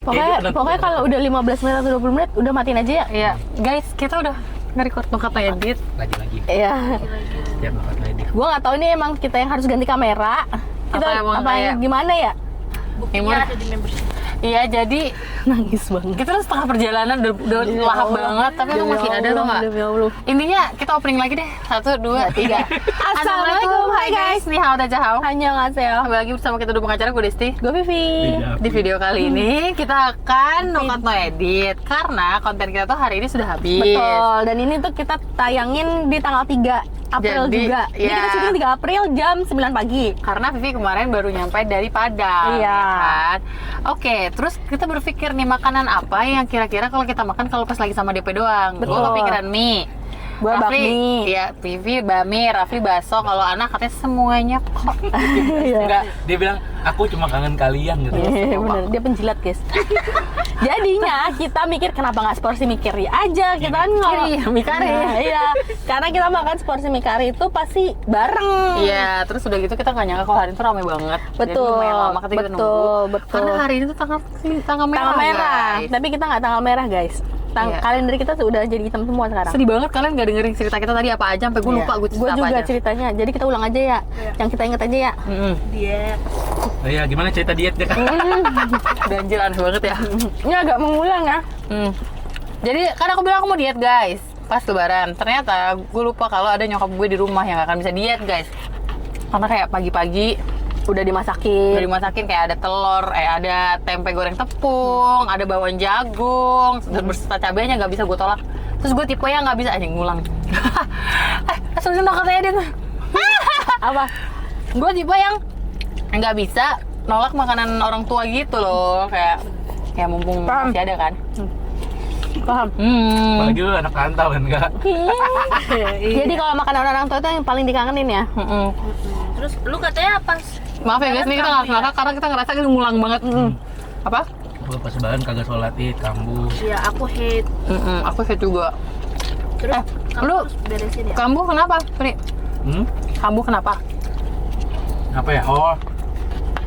Pokoknya kalau udah 15 menit atau 20 menit udah matiin aja ya. Iya, guys, kita udah nge-record bakat edit. Lagi-lagi. Iya. Ya bakat edit. Gua nggak tahu ini emang kita yang harus ganti kamera. Kita apa yang gimana ya? Buktinya ada di membership. Iya, jadi Nangis banget. kita tuh setengah perjalanan udah lahap banget, tapi emang masih ada tuh nggak? Intinya kita opening lagi deh. 1, 2, 3. Assalamualaikum, hai guys. Ni hao dajahao. Annyeonghaseyo. Kembali lagi bersama kita dua pengacara, gue Desti. Gue Vivi. Di video kali ini kita akan nokat no edit karena konten kita tuh hari ini sudah habis. Betul. Dan ini tuh kita tayangin di tanggal 3 April Jadi, juga. Jadi ya. kita syuting 3 April jam 9 pagi. Karena Vivi kemarin baru nyampe dari Padang. Iya. Ya kan? Oke, terus kita berpikir nih makanan apa yang kira-kira kalau kita makan kalau pas lagi sama DP doang. Betul. Gue kepikiran mie. Gua bakmi. Iya, Vivi bami, Rafli baso. Kalau anak katanya semuanya kok. Iya. Dia bilang aku cuma kangen kalian gitu. Iya, bener. Dia penjilat, guys. Jadinya kita mikir kenapa nggak seporsi mie kari aja, kita kan mie kari. Iya, karena kita makan seporsi mie kari itu pasti bareng. Iya, terus udah gitu kita nggak nyangka kalau hari itu ramai banget. Jadi Betul. lumayan lama kita nunggu. Betul. Karena hari ini tuh tanggal merah. Tanggal merah, Guys. tapi kita nggak tanggal merah, guys. Iya. Kalender kita tuh udah jadi hitam semua sekarang. Sedih banget kalian nggak dengerin cerita kita tadi apa aja sampai gue lupa gue cerita Gue apa juga aja. ceritanya, jadi kita ulang aja ya. Yang kita inget aja ya. Oh iya, gimana cerita dietnya kan? Ganjil aneh banget ya. Ini agak mengulang ya. Jadi kan aku bilang aku mau diet guys pas lebaran. Ternyata gue lupa kalau ada nyokap gue di rumah yang gak akan bisa diet guys. Karena kayak pagi-pagi Udah dimasakin. udah dimasakin kayak ada telur, ada tempe goreng tepung, ada bawang jagung, berserta cabenya nggak bisa gue tolak. Terus gue tipe yang nggak bisa aja ngulang. Langsung katanya dia. Apa? Gue tipe yang nggak bisa nolak makanan orang tua gitu loh, kayak mumpung Paham. masih ada kan. Paham. Apalagi lu anak rantau kan enggak? Jadi kalau makanan orang tua itu yang paling dikangenin ya. Terus lu katanya pas Maaf ya guys, ini kita nggak ngakak karena kita ngerasa kita ngulang banget. Apa? Gua pas lebaran kagak sholat id, kambuh. ya aku hate. Aku sih juga. Terus kamu lu harus beresin ya. Kambuh kenapa, Pri? Kambuh kenapa? Apa ya? Oh,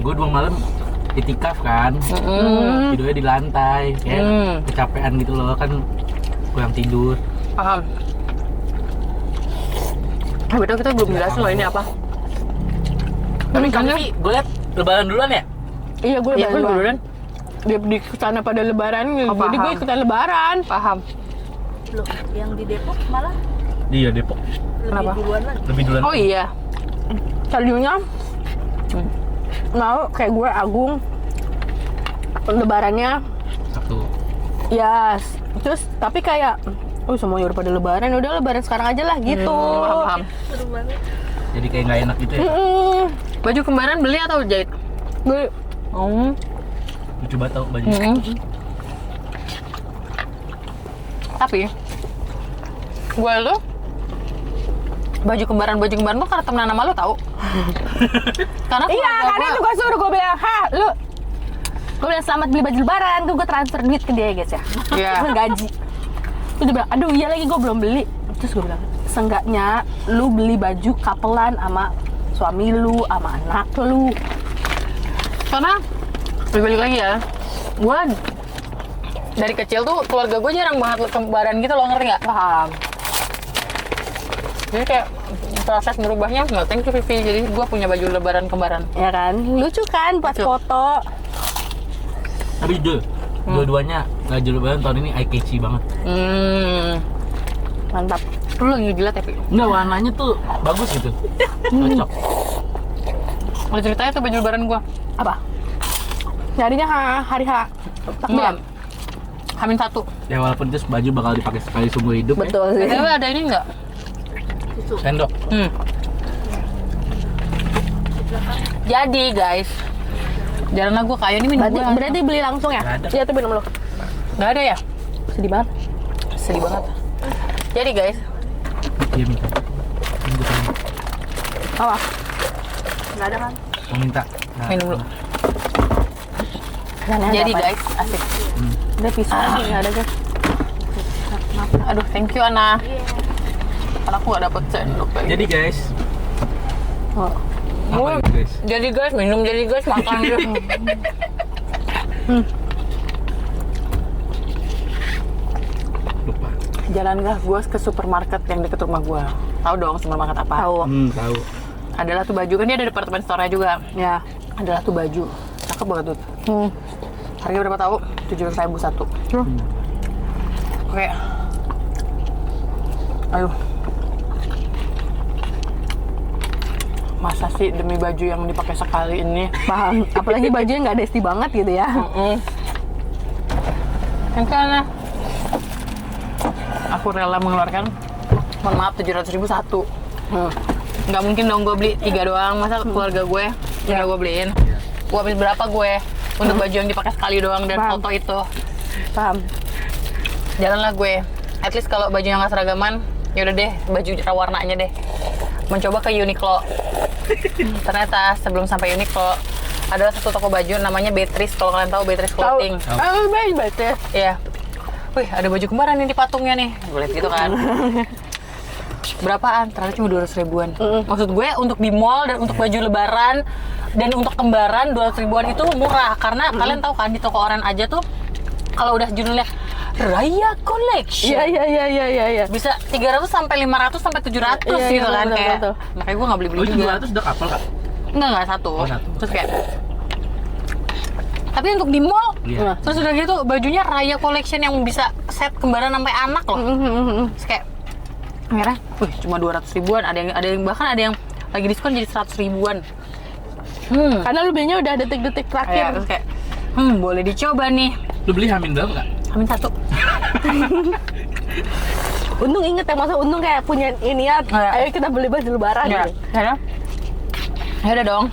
gua 2 malam itikaf kan. Tidurnya di lantai, kayak kecapean gitu loh kan, kurang tidur. Paham. Betul, kita belum jelasin loh ini apa. Tapi kami gue liat lebaran duluan ya? Iya, gue Iya, lebaran. duluan. Dia di sana pada lebaran, jadi paham. gue ikutan lebaran. Paham. Loh, yang di Depok malah Iya, Depok. lebih Kenapa? duluan lagi. Lebih duluan. Oh iya. Tadinya mau kayak gue Agung lebarannya Sabtu. ya, terus tapi kayak semuanya udah pada lebaran, udah lebaran sekarang aja lah gitu. Paham. Seru banget. Jadi kayak nggak enak gitu ya. Baju kembaran beli atau jahit? Gue Lucu banget tau baju. Tapi gue lu baju kembaran tuh karena temenan sama lu tau. Karena iya, keluarga karena itu gue suruh, gue bilang, lu gue bilang selamat beli baju lebaran, tuh gue transfer duit ke dia guys ya. Iya. Gue gaji. Terus dia bilang, aduh iya lagi gue belum beli. Terus gue bilang, seenggaknya lu beli baju kapelan sama suami lu, sama anak lu. karena balik lagi ya, gue dari kecil tuh keluarga gue jarang banget kembaran gitu loh, ngerti nggak? Paham. Jadi kayak proses merubahnya nggak, thank you Vivi, jadi gue punya baju lebaran kembaran. Ya kan, lucu kan pas Lucu. foto. Tapi dua-duanya baju lebaran tahun ini eye catchy banget. Mantap. Lu lagi ngejilat ya, Pi? Enggak, warnanya tuh bagus gitu. Cocok. Ada ceritanya tuh baju lebaran gue. Apa? Nyarinya hari H takbiran. Hamin 1. Ya walaupun itu baju bakal dipakai sekali seumur hidup. Betul sih. BTW ada ini nggak? Ya. Sendok. Jadi guys, jarang gue kayak ini minum gue. Berarti beli langsung ya? Nggak ada. Iya tuh minum lu. Nggak ada ya? Sedih banget. Sedih banget. Jadi guys, Iya minta. Minta. Apa? Nggak ada kan? Mau minta. Nah, minum dulu. Jadi Jadi guys, asik. udah pisau lagi nggak ada guys. Aduh, thank you Ana. Karena aku nggak dapet sendok lagi. Jadi guys, Oh. apa itu guys? Jadi guys, minum jadi guys, makan dulu. Jalan nggak? Gue ke supermarket yang deket rumah gue. Tahu dong supermarket apa? Tahu. Tahu. Adalah tuh baju kan dia ada departemen store-nya juga. Ya. Adalah tuh baju. Cakep banget tuh. Harga berapa tahu? 700.000 satu. Oke. Aduh. Masa sih demi baju yang dipakai sekali ini? Paham. Apalagi bajunya nggak desti banget gitu ya. Yang karena aku rela mengeluarkan, mohon maaf, 700.000 satu. Nggak mungkin dong gue beli 3 doang. Masa keluarga gue nggak gue beliin? Gue habis berapa gue untuk baju yang dipakai sekali doang dan Paham. foto itu. Paham. Jalanlah gue. At least kalau baju yang nggak seragaman, ya udah deh baju warnanya deh. Mencoba ke Uniqlo. Ternyata sebelum sampai Uniqlo ada satu toko baju namanya Beatrice, kalau kalian tahu Beatrice Clothing. Baik ya. Iya. Wih, ada baju kembaran nih di patungnya nih. Gue liat gitu kan. Berapaan? Ternyata cuma 200.000-an. Maksud gue untuk di mall dan untuk baju lebaran dan untuk kembaran 200.000-an itu murah. Karena kalian tahu kan di toko orang aja tuh kalau udah judulnya Raya Collection. Iya. Bisa 300 sampai 500 sampai 700 Iya, gitu kan betul, kayak. betul. Makanya gue nggak beli-beli Oh, juga. 200 udah kapal kak? Enggak satu. Oh, satu. Terus kayak tapi untuk di mall, Iya. terus udah gitu bajunya Raya Collection yang bisa set kembaran sampai anak loh. Terus kayak akhirnya, wih cuma 200.000-an. Ada yang bahkan ada yang lagi diskon jadi 100.000-an. Karena lu belinya udah detik-detik Kayak, terakhir. terus kayak, boleh dicoba nih. Lu beli Hamin berapa kak? Amin satu. Untung inget ya, masa Untung kayak punya ini ya. Iya. Ayo kita beli baju lebaran. Ya, gitu. ya udah dong.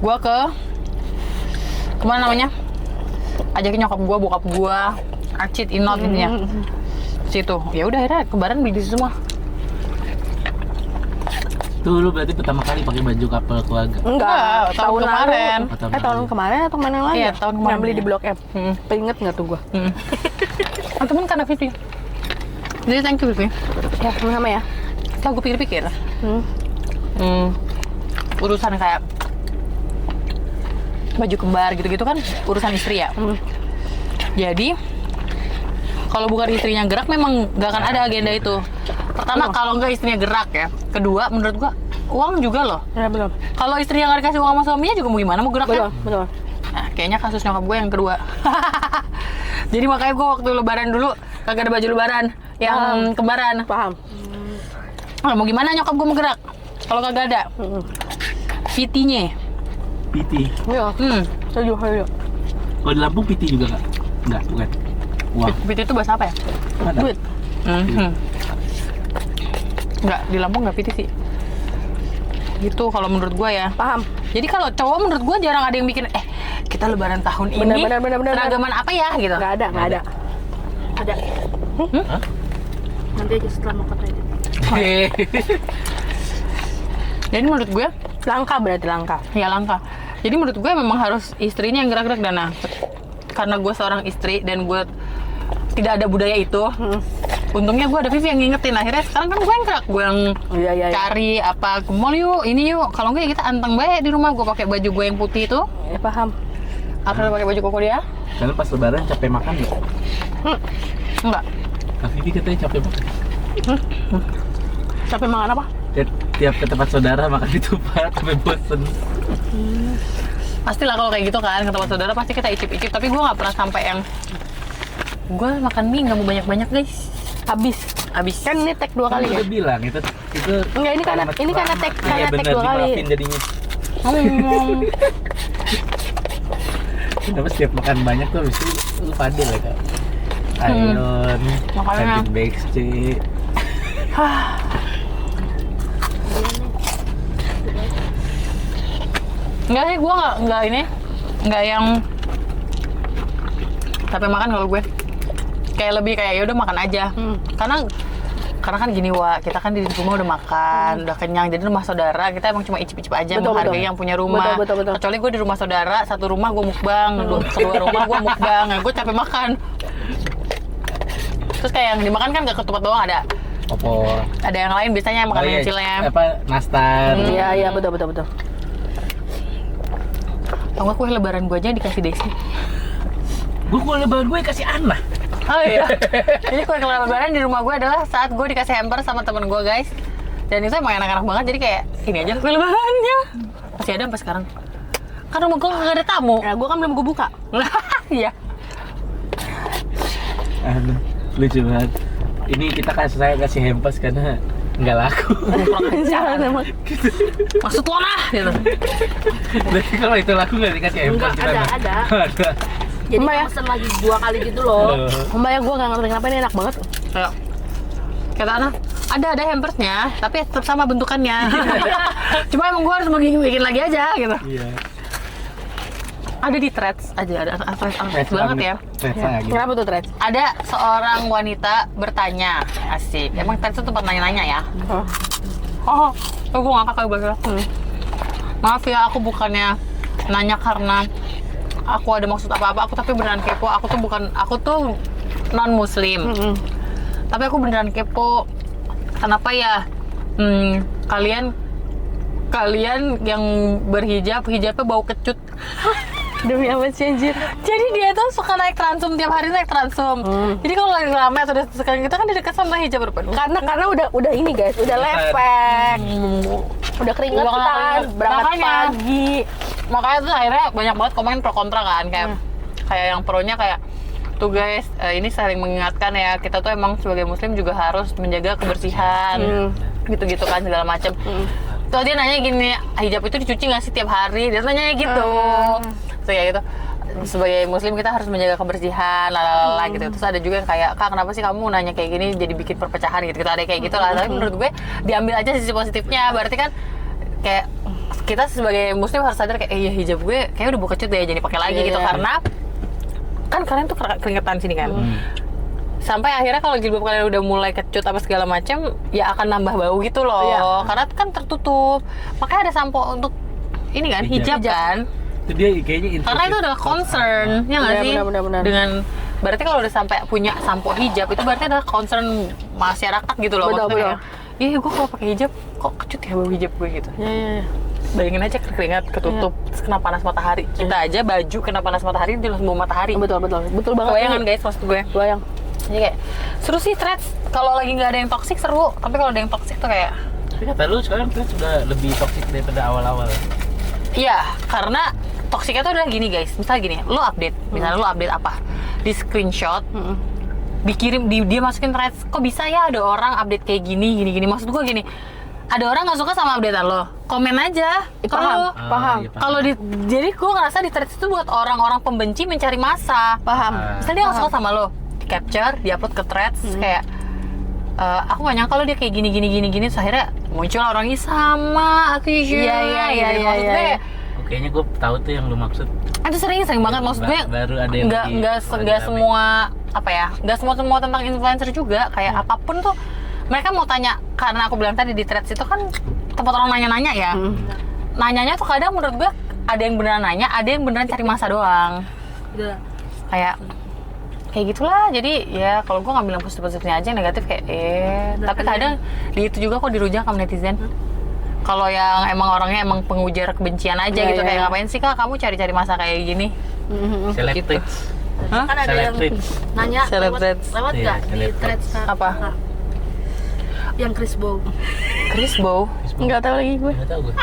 Gua kemana namanya? Ajakin nyokap gua, bokap gua, Acit, Inot intinya. Situ. Ya udah akhirnya kembaran beli di situ semua. Tuh lu berarti pertama kali pakai baju kapal keluarga. Enggak, tahun kemarin. Pertama Tahun kali. kemarin atau mana yang lain? Iya, ya? tahun kemarin Yang beli di ya. Blok M. Ingat nggak tuh gua? Temen karena Vivi. Jadi thank you Vivi. Ya, sama ya. Setelah gue pikir-pikir, Hmm. urusan kayak baju kembar gitu-gitu kan urusan istri ya. Jadi kalau bukan istrinya gerak memang nggak akan ada agenda itu. Pertama kalau nggak istrinya gerak ya. Kedua menurut gua uang juga loh. Ya betul. Kalau istrinya nggak dikasih uang sama suaminya juga mau gimana mau gerak Betul, kan? betul. Nah, kayaknya kasus nyokap gue yang kedua. Jadi makanya gue waktu lebaran dulu kagak ada baju lebaran yang kembaran. Paham. Nah, mau gimana nyokap gue mau gerak? Kalau kagak ada. PT-nya. PT. Iya, setuju. Kalau di Lampung PT juga kak? Enggak, bukan. Uang. PT itu bahasa apa ya? Ada. Duit. Enggak, di Lampung nggak PT sih. Gitu kalau menurut gue ya. Paham. Jadi kalau cowok menurut gue jarang ada yang bikin kita lebaran tahun ini Benar. seragaman apa ya gitu. Nggak ada. Ada. Nanti aja setelah mau kata itu. Jadi menurut gue Langka berarti langka. ya langka. Jadi menurut gue memang harus istrinya yang gerak-gerak dana. Karena gue seorang istri dan gue tidak ada budaya itu. Untungnya gue ada Vivi yang ngingetin. Akhirnya sekarang kan gue yang gerak, gue yang Iya. cari apa ke mall yuk, ini yuk. Kalau enggak ya kita anteng baik di rumah. Gue pakai baju gue yang putih itu. Ya paham. Akhirnya pakai baju koko dia. Karena pas lebaran capek makan nggak? Enggak. Kak Vivi katanya capek makan. Capek makan apa? Tiap ke tempat saudara makan itu Pak, sampai bosen. Pastilah kalau kayak gitu kan ke tempat saudara pasti kita icip-icip. Tapi gue nggak pernah sampai yang gue makan mie nggak mau banyak-banyak guys. Habis. Kan ini tag 2 kali ya? Udah bilang itu Enggak, ini karena kalimat tag iya, tag bener, 2 kali. dimaafin jadinya. Kenapa setiap makan banyak tuh habis itu lu Fadil ya kak? Ayon, Makanya. cantik backstage. Enggak sih, gue nggak ini, nggak yang capek makan kalau gue. Kayak lebih kayak ya udah makan aja. Karena kan gini kita kan di rumah udah makan, udah kenyang. Jadi rumah saudara kita emang cuma icip-icip aja Betul, menghargai betul. yang punya rumah. Betul. Kecuali gue di rumah saudara, satu rumah gue mukbang, kedua rumah gue mukbang. Nah, gue capek makan. Terus kayak yang dimakan kan gak ketupat doang ada. Opor. Ada yang lain biasanya yang makanan kecilnya. Apa nastar. Iya, betul. Tau gak kue lebaran gue aja dikasih Desi. Gue kalau lebaran gue kasih anak. Oh iya. Jadi kue lebaran di rumah gue adalah saat gue dikasih hamper sama temen gue guys. Dan itu emang enak-enak banget. Jadi kayak ini aja kue lebarannya. Masih ada sampai sekarang. Kan rumah gue nggak ada tamu. Ya, gue kan belum gue buka. Iya. Aduh, lucu banget. Ini kita kasih hampers karena nggak laku. Jangan emang. Maksud lo nah gitu. Jadi kalau itu laku nggak dikasih hampers? Enggak, ada. Ada. Jadi Mbak ya? pesen lagi 2 kali gitu loh. Mbak ya gue nggak ngerti kenapa ini enak banget. Kayak kata Ana, ada hampersnya, tapi tetap sama bentukannya. Cuma emang gue harus bikin lagi aja gitu. Iya. Ada di Threads aja, ada Threads banget ya. Threads lagi. Kenapa tuh Threads? Ada seorang wanita bertanya, asik. Emang Threads itu tempat nanya-nanya ya? Oh, gue ngakak kayak bahasa. Maaf ya, aku bukannya nanya karena aku ada maksud apa-apa. Aku tapi beneran kepo. Aku tuh non Muslim. Tapi aku beneran kepo. Kenapa ya? Kalian yang berhijab, hijabnya bau kecut. Demi apa sih anjir? Jadi dia tuh suka naik transum, tiap hari naik transum. Jadi kalau lagi rame atau sekarang kita kan dekat sama hijab berpenuh. Karena udah ini guys, udah lepek, udah keringetan, berangkat Makanya. pagi. Makanya tuh akhirnya banyak banget komen pro kontra kan, kayak yang pronya kayak tuh guys, ini saling mengingatkan ya, kita tuh emang sebagai muslim juga harus menjaga kebersihan, gitu-gitu kan segala macem. Tuh dia nanya gini, hijab itu dicuci nggak sih tiap hari? Dia nanya gitu. So ya gitu. Sebagai muslim kita harus menjaga kebersihan, lalala gitu. Terus ada juga yang kayak, Kak kenapa sih kamu nanya kayak gini jadi bikin perpecahan gitu. Kita ada kayak gitu lah. Tapi menurut gue diambil aja sisi positifnya. Berarti kan kayak kita sebagai muslim harus sadar kayak, iya hijab gue kayak udah buka cut deh, jadi pakai lagi gitu. Karena kan kalian tuh keringetan sini kan. Sampai akhirnya kalau jilbab kalian udah mulai kecut apa segala macam, ya akan nambah bau gitu loh. Karena kan tertutup. Makanya ada sampo untuk ini kan, hijab kan. Itu dia kayaknya Karena itu adalah concern, ya nggak Iya, sih? benar. Dengan berarti kalau udah sampai punya sampo hijab itu berarti adalah concern masyarakat gitu loh. Betul, Maksudnya kayak, iya gue kalau pakai hijab kok kecut ya bau hijab gue gitu. Ya. Bayangin aja keringat ketutup, terus kena panas matahari. Kita aja baju kena panas matahari itu langsung bau matahari. Betul banget. Bayangan guys maksud gue. Bayang. Jadi kayak seru sih Threads. Kalau lagi nggak ada yang toxic seru, tapi kalau ada yang toxic tuh kayak Tapi kata lu sekarang kita sudah lebih toksik daripada awal-awal. iya, karena toksiknya tuh adalah gini guys. Misalnya gini, lu update, misalnya lu update apa, di screenshot, dikirim, dia masukin Threads. Kok bisa ya ada orang update kayak gini. Maksud gua gini, ada orang nggak suka sama updatean lo, komen aja. Paham. Iya, Kalau jadi gue ngerasa di Threads itu buat orang-orang pembenci mencari massa. Paham. Misalnya dia nggak suka sama lo, di capture, diupload ke Threads kayak aku nggak nyangka lo dia kayak gini. Terus akhirnya muncul orang ini sama aku juga. Maksud gue, Kayaknya gue tahu tuh yang lu maksud. itu sering banget. Maksud gue Baru ada yang nggak semua apa ya, nggak semua tentang influencer juga. Kayak apapun tuh mereka mau tanya, karena aku bilang tadi di Threads itu kan tempat orang nanya-nanya ya. Nanyanya tuh kadang menurut gue ada yang beneran nanya, ada yang beneran cari masa doang. Udah. Kayak gitulah. Jadi ya kalau gue ngambil yang positif-positifnya aja, yang negatif kayak tapi kadang di itu juga kok dirujak sama netizen. Kalau yang emang orangnya emang pengujar kebencian aja gitu, kayak ngapain sih Kak kamu cari-cari masa kayak gini. Celebrate. Hah? Kan ada yang Celebrate. nanya Celebrate. lewat Iya, nggak di celebrate. Threads Kak? Apa? Kak. Yang Chris Bow. Chris Bow? Nggak tahu lagi gue. Nggak tahu gue.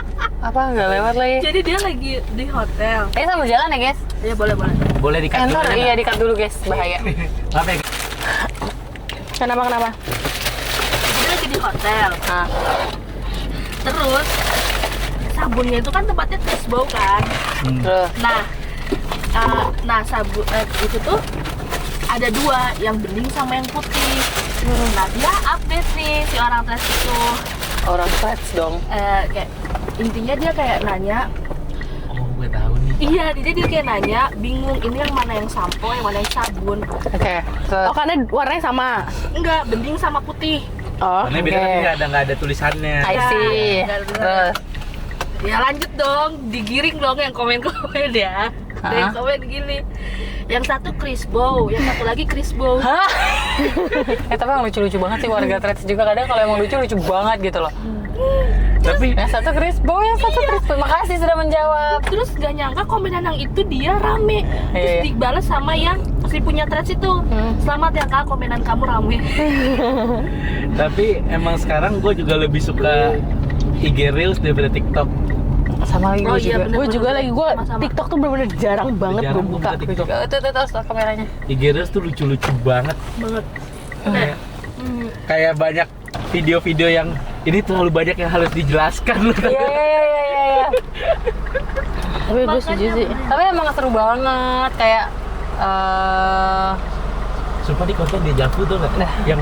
Apa nggak lewat lagi? Jadi dia lagi di hotel. Sambil jalan ya guys. Ya boleh. Boleh di-cut dulu Enter, kan? iya di-cut dulu guys, bahaya. Maaf ya. Kenapa? Dia lagi di hotel. Nah, Terus sabunnya itu kan tempatnya Chris Bow kan. terus Nah sabun itu tuh ada 2, yang bening sama yang putih. Nah dia update nih si orang Threads itu. orang Threads dong. Kayak intinya dia kayak nanya. Oh, gue tahu nih. Iya, dia kayak nanya, bingung ini yang mana yang sampo, yang mana yang sabun. Oke, terus Oh karena warnanya sama. Enggak, bening sama putih. Oh. Karena beda kan nggak ada tulisannya. I see. Nggak ada. Terus Ya lanjut dong, digiring dong yang komen-komen ya. Ada yang komen gini. Yang satu Chris Bow, yang satu lagi Chris Bow. hah? Tapi emang lucu-lucu banget sih warga Threads juga, kadang kalau emang lucu banget gitu loh. Tapi Yang satu Chris Bow, yang satu Chris Bow. Makasih sudah menjawab. Terus gak nyangka komenan yang itu dia rame. Terus Iya. dibalas sama yang si punya threads itu. Selamat ya kak, komenan kamu ramai. Tapi emang sekarang gue juga lebih suka IG Reels daripada TikTok. Sama lagi Oh gue iya, juga. bener. Gue juga lagi, gue Sama-sama. TikTok tuh bener-bener jarang banget gue Jarang buka. gua TikTok. Tuh kameranya. IG Reels tuh lucu-lucu banget. Banget. Kayak, kayak banyak video-video yang ini terlalu banyak yang harus dijelaskan. Iya. Tapi gue setuju sih. Tapi emang seru banget kayak Sumpah di konten di Javu tuh nggak? Yang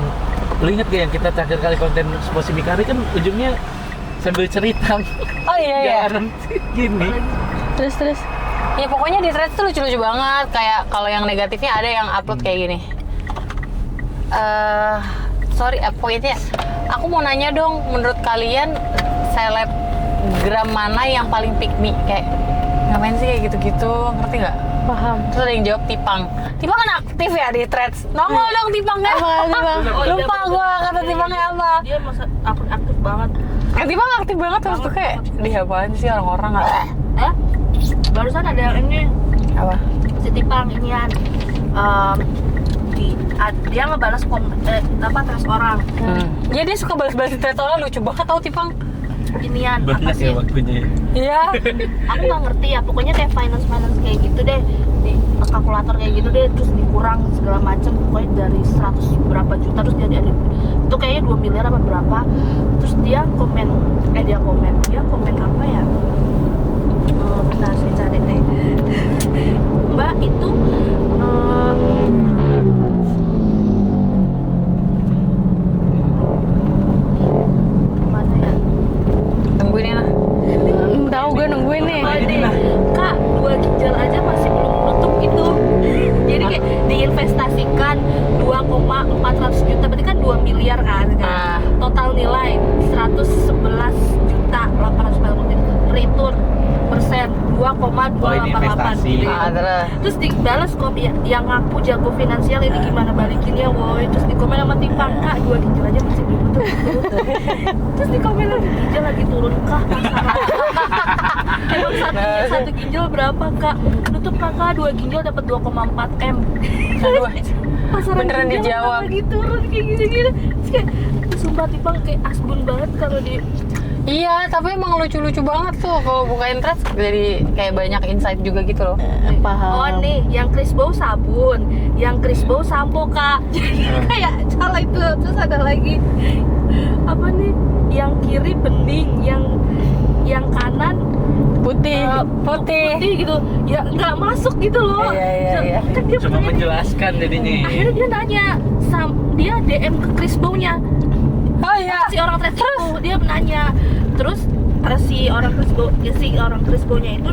lu inget gak yang kita terakhir kali konten Sposi Mikari kan ujungnya sambil cerita. oh iya. Jarang gini. Terus. Ya pokoknya di threads tuh lucu-lucu banget. Kayak kalau yang negatifnya ada yang upload kayak gini. Sorry, poinnya aku mau nanya dong, menurut kalian selebgram mana yang paling pick me? Kayak ngapain sih kayak gitu-gitu, ngerti nggak? Paham. Terus ada yang jawab Tipang. Tipang kan aktif ya di threads. Nongol dong Tipangnya. Apa Tipang? Oh, iya, Lupa betul. gua kata Tipangnya apa. Dia masa aktif banget. Tipang aktif banget terus tuh kayak di apaan sih orang-orang nggak? Barusan ada yang ini Apa? si Tipang inian. Dia ngebalas threads orang. Ya dia suka balas-balas di threads orang, lucu banget tau Tipang. Inian apa Banyak sih? ya waktunya. Iya. Aku nggak ngerti ya, pokoknya kayak finance kayak gitu deh, di kalkulator kayak gitu deh, terus dikurang segala macam, pokoknya dari 100 berapa juta terus jadi ada itu kayaknya 2 miliar apa berapa, terus dia komen apa ya, bentar saya cari deh. Mbak itu mana ya? Tungguin ya. Tahu gue nungguin nih. Oh, Kak, 2 ginjal aja masih belum menutup gitu. Jadi kayak diinvestasikan 2,400 juta, berarti kan 2 miliar kan. Total nilai 111 juta 840, return persen 2,288 gitu. Terus dibalas kok yang ngaku jago finansial ini gimana balikinnya woi. Terus di komen sama Tipang, Kak 2 ginjal aja masih belum menutup. Terus di komen lagi ginjal lagi turun kah pasaran. Emang satu ginjal berapa kak? Nutup kakak 2 ginjal dapat 2,4 M. Pasaran Beneran ginjal dijawab. lagi turun kayak gini-gini. Terus kayak sumpah Tipang kayak asbun banget kalau di. Iya, tapi emang lucu-lucu banget tuh kalau bukain threads, jadi kayak banyak insight juga gitu loh. Paham. Oh nih, yang Chris Bow sabun, yang Chris Bow sampo kak. Jadi kayak salah itu. Terus ada lagi apa nih? Yang kiri bening, yang kanan Putih. Putih. gitu. Ya nggak masuk gitu loh. Iya. Kan dia Cuma pernah- menjelaskan jadinya. Akhirnya dia nanya, dia DM ke Chris Bow-nya. Oh iya. Si orang threads itu dia nanya. Terus si orang Chris Bow-nya itu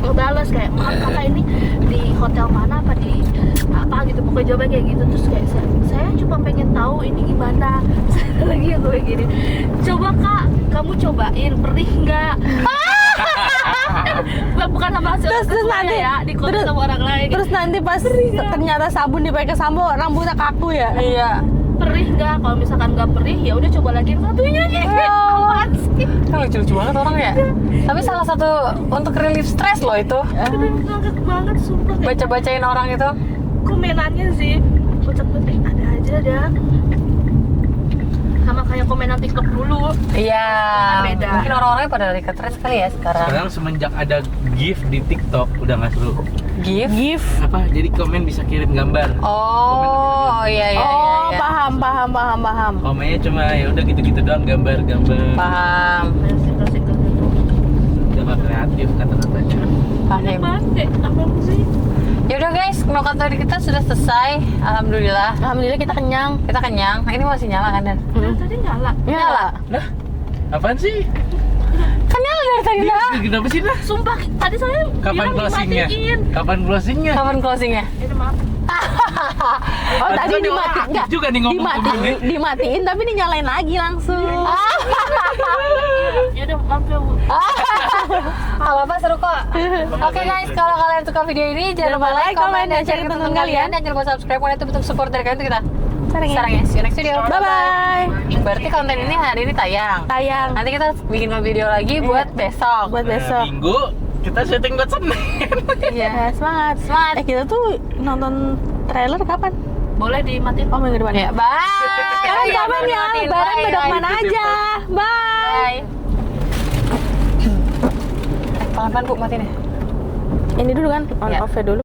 ngebalas kayak, maaf kakak ini di hotel mana apa di apa gitu, pokoknya jawabnya kayak gitu. Terus kayak saya cuma pengen tahu ini gimana. Terus ada lagi yang gue gini, coba kak kamu cobain perih nggak. Bukan sama hasil Terus gue nanti ya, di konten sama orang lain. Terus nanti pas ternyata sabun dipakai sampo, rambutnya kaku ya. Iya. Perih nggak? Kalau misalkan nggak perih ya udah coba lagi yang satunya gitu. Apaan sih? Kan lucu-lucu banget orang ya. Tapi salah satu untuk relief stress loh itu. Keren banget sumpah. Baca-bacain orang itu. Komenannya sih kocak banget, ada aja dah. Sama kayak komenan TikTok dulu. Iya. Beda. Mungkin orang-orangnya pada lari ke threads kali ya sekarang. Sekarang semenjak ada GIF di TikTok udah nggak seru. GIF. Apa? Jadi komen bisa kirim gambar. Oh, iya. Oh, paham. Komennya cuma ya udah gitu-gitu doang, gambar-gambar. Paham. Single gitu. Udah nggak kreatif kata-katanya. Banyak Paham. banget deh, apa sih? Yaudah guys, knock tadi kita sudah selesai. Alhamdulillah. Alhamdulillah kita kenyang. Kita kenyang. Nah, ini masih nyala kan, Dan? Tadi nyala. Nyala. Nah, apaan sih? Kan nyala dari tadi, dah. Kenapa sih nah? Sumpah, tadi saya Kapan bilang closingnya? dimatiin. Kapan closingnya? Kapan closingnya? Ini maaf. Oh, tadi kan dia dimatiin aktif enggak? juga nih ngomong-ngomongnya. Dimatiin tapi dinyalain lagi langsung. Ya udah maaf ya Bu. Apa seru kok. Oke guys, kalau kalian suka video ini jangan lupa like, comment, dan share ke teman kalian, dan jangan lupa subscribe karena itu bentuk support dari kalian untuk kita. Sekarang ya, see you next video. Bye bye. Berarti konten ini hari ini tayang. Tayang Nanti kita bikin video lagi buat besok. buat besok. Minggu Kita syuting buat Senin. Iya, semangat. Semangat. Kita tuh nonton trailer kapan? Boleh dimatiin. Oh, minggu depan. Ya, bye. Sekarang kapan ya? Barang bedak mana aja? Bye. Pelan-pelan Bu, matiin ya. Ini dulu kan, on Ya. off dulu.